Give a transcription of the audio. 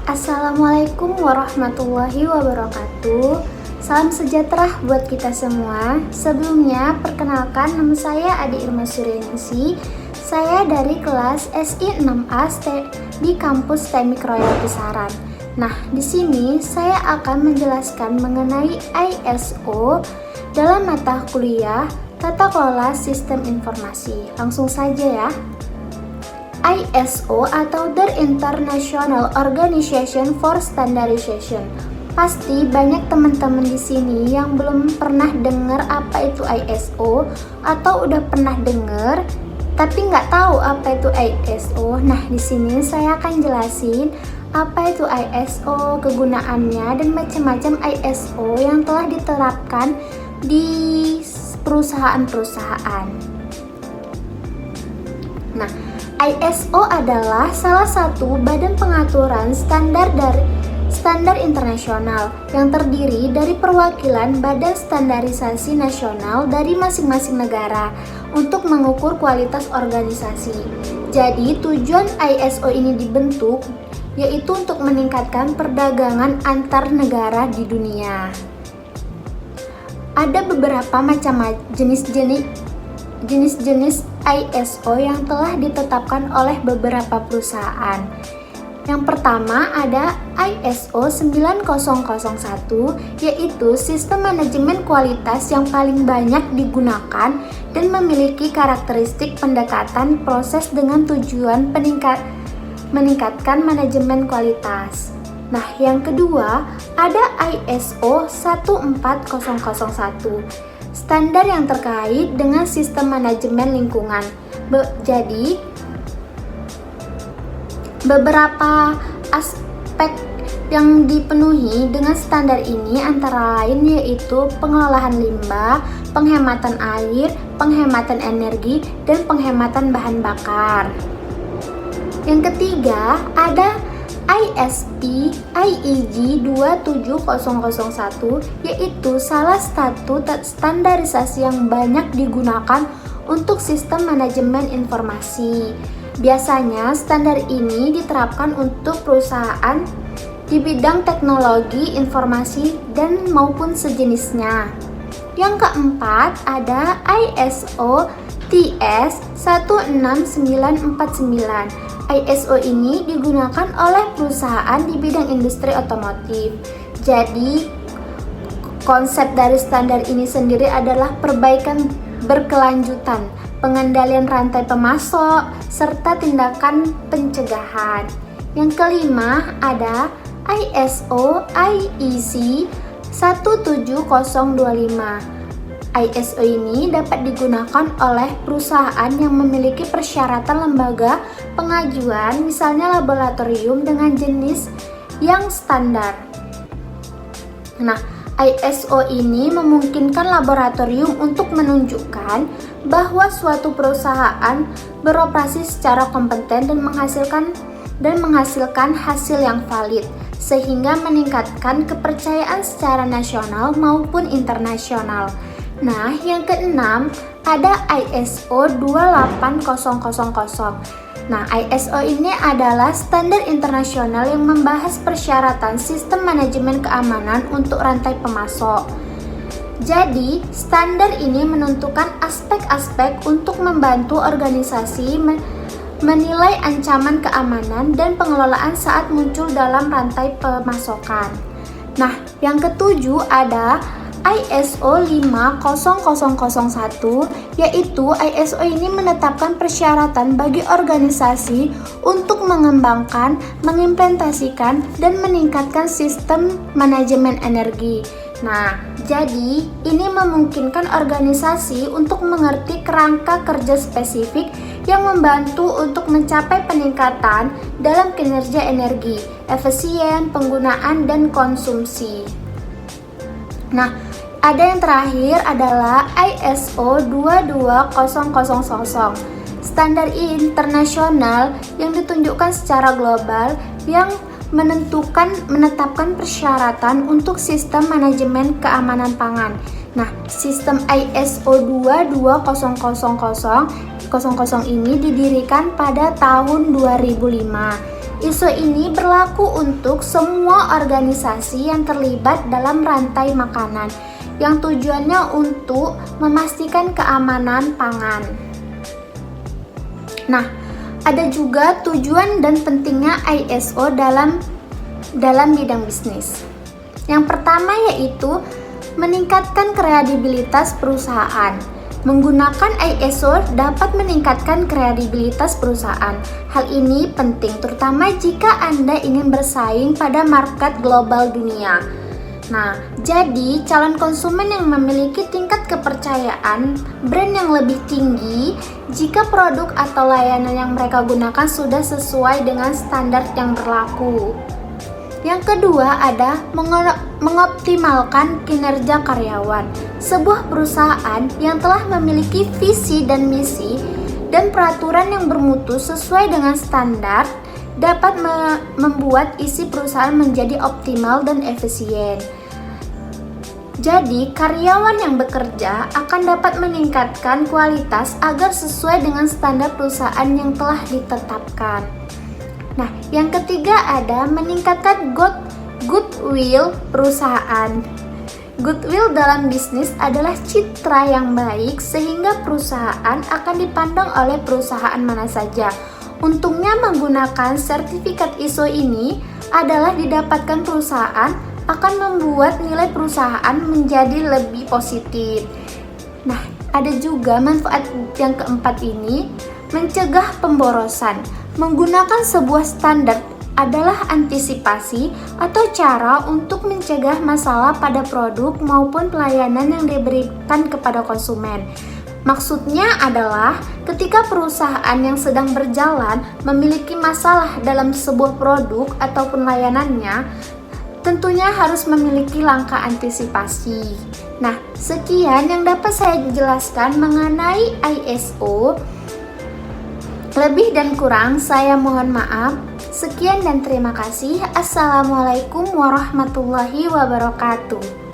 Assalamualaikum warahmatullahi wabarakatuh. Salam sejahtera buat kita semua. Sebelumnya, perkenalkan nama saya Adi Irma Suryaningsi. Saya dari kelas SI 6A di kampus Teknik Royal Kisaran. Nah, di sini saya akan menjelaskan mengenai ISO dalam mata kuliah Tata Kelola Sistem Informasi. Langsung saja ya. ISO atau The International Organization for Standardization. Pasti banyak teman-teman di sini yang belum pernah dengar apa itu ISO atau udah pernah dengar tapi nggak tahu apa itu ISO. Nah, di sini saya akan jelasin apa itu ISO, kegunaannya dan macam-macam ISO yang telah diterapkan di perusahaan-perusahaan. Nah, ISO adalah salah satu badan pengaturan standar internasional yang terdiri dari perwakilan badan standarisasi nasional dari masing-masing negara untuk mengukur kualitas organisasi. Jadi, tujuan ISO ini dibentuk yaitu untuk meningkatkan perdagangan antar negara di dunia. Ada beberapa macam jenis-jenis ISO yang telah ditetapkan oleh beberapa perusahaan. Yang pertama ada ISO 9001, yaitu sistem manajemen kualitas yang paling banyak digunakan dan memiliki karakteristik pendekatan proses dengan tujuan meningkatkan manajemen kualitas. Nah, yang kedua ada ISO 14001. Standar yang terkait dengan sistem manajemen lingkungan. Jadi, beberapa aspek yang dipenuhi dengan standar ini antara lain yaitu pengelolaan limbah, penghematan air, penghematan energi, dan penghematan bahan bakar. Yang ketiga, ada ISP IEG 27001, yaitu salah satu standarisasi yang banyak digunakan untuk sistem manajemen informasi. Biasanya standar ini diterapkan untuk perusahaan di bidang teknologi informasi dan maupun sejenisnya. Yang keempat ada ISO TS 16949. ISO ini digunakan oleh perusahaan di bidang industri otomotif. Jadi, konsep dari standar ini sendiri adalah perbaikan berkelanjutan, pengendalian rantai pemasok, serta tindakan pencegahan. Yang kelima ada ISO IEC 17025. ISO ini dapat digunakan oleh perusahaan yang memiliki persyaratan lembaga pengajuan, misalnya laboratorium dengan jenis yang standar. Nah, ISO ini memungkinkan laboratorium untuk menunjukkan bahwa suatu perusahaan beroperasi secara kompeten dan menghasilkan hasil yang valid, sehingga meningkatkan kepercayaan secara nasional maupun internasional. Nah, yang keenam ada ISO 28000. Nah, ISO ini adalah standar internasional yang membahas persyaratan sistem manajemen keamanan untuk rantai pemasok. Jadi, standar ini menentukan aspek-aspek untuk membantu organisasi menilai ancaman keamanan dan pengelolaan saat muncul dalam rantai pemasokan. Nah, yang ketujuh ada ISO 50001, yaitu ISO ini menetapkan persyaratan bagi organisasi untuk mengembangkan, mengimplementasikan, dan meningkatkan sistem manajemen energi. Nah, jadi ini memungkinkan organisasi untuk mengerti kerangka kerja spesifik yang membantu untuk mencapai peningkatan dalam kinerja energi, efisien, penggunaan, dan konsumsi. Nah, ada yang terakhir adalah ISO 22000, standar internasional yang ditunjukkan secara global yang menetapkan persyaratan untuk sistem manajemen keamanan pangan. Nah, sistem ISO 22000 ini didirikan pada tahun 2005. ISO ini berlaku untuk semua organisasi yang terlibat dalam rantai makanan, yang tujuannya untuk memastikan keamanan pangan. Nah, ada juga tujuan dan pentingnya ISO dalam bidang bisnis. Yang pertama yaitu meningkatkan kredibilitas perusahaan. Menggunakan ISO dapat meningkatkan kredibilitas perusahaan. Hal ini penting terutama jika Anda ingin bersaing pada market global dunia. Nah, jadi calon konsumen yang memiliki tingkat kepercayaan brand yang lebih tinggi jika produk atau layanan yang mereka gunakan sudah sesuai dengan standar yang berlaku. Yang kedua ada mengoptimalkan kinerja karyawan. Sebuah perusahaan yang telah memiliki visi dan misi dan peraturan yang bermutu sesuai dengan standar dapat membuat isi perusahaan menjadi optimal dan efisien. Jadi, karyawan yang bekerja akan dapat meningkatkan kualitas agar sesuai dengan standar perusahaan yang telah ditetapkan. Nah, yang ketiga ada meningkatkan goodwill perusahaan. Goodwill dalam bisnis adalah citra yang baik sehingga perusahaan akan dipandang oleh perusahaan mana saja. Untungnya menggunakan sertifikat ISO ini adalah didapatkan perusahaan akan membuat nilai perusahaan menjadi lebih positif. Nah, ada juga manfaat yang keempat ini, mencegah pemborosan. Menggunakan sebuah standar adalah antisipasi atau cara untuk mencegah masalah pada produk maupun pelayanan yang diberikan kepada konsumen. Maksudnya adalah ketika perusahaan yang sedang berjalan memiliki masalah dalam sebuah produk ataupun layanannya, tentunya harus memiliki langkah antisipasi. Nah, sekian yang dapat saya jelaskan mengenai ISO. Lebih dan kurang saya mohon maaf. Sekian dan terima kasih. Assalamualaikum warahmatullahi wabarakatuh.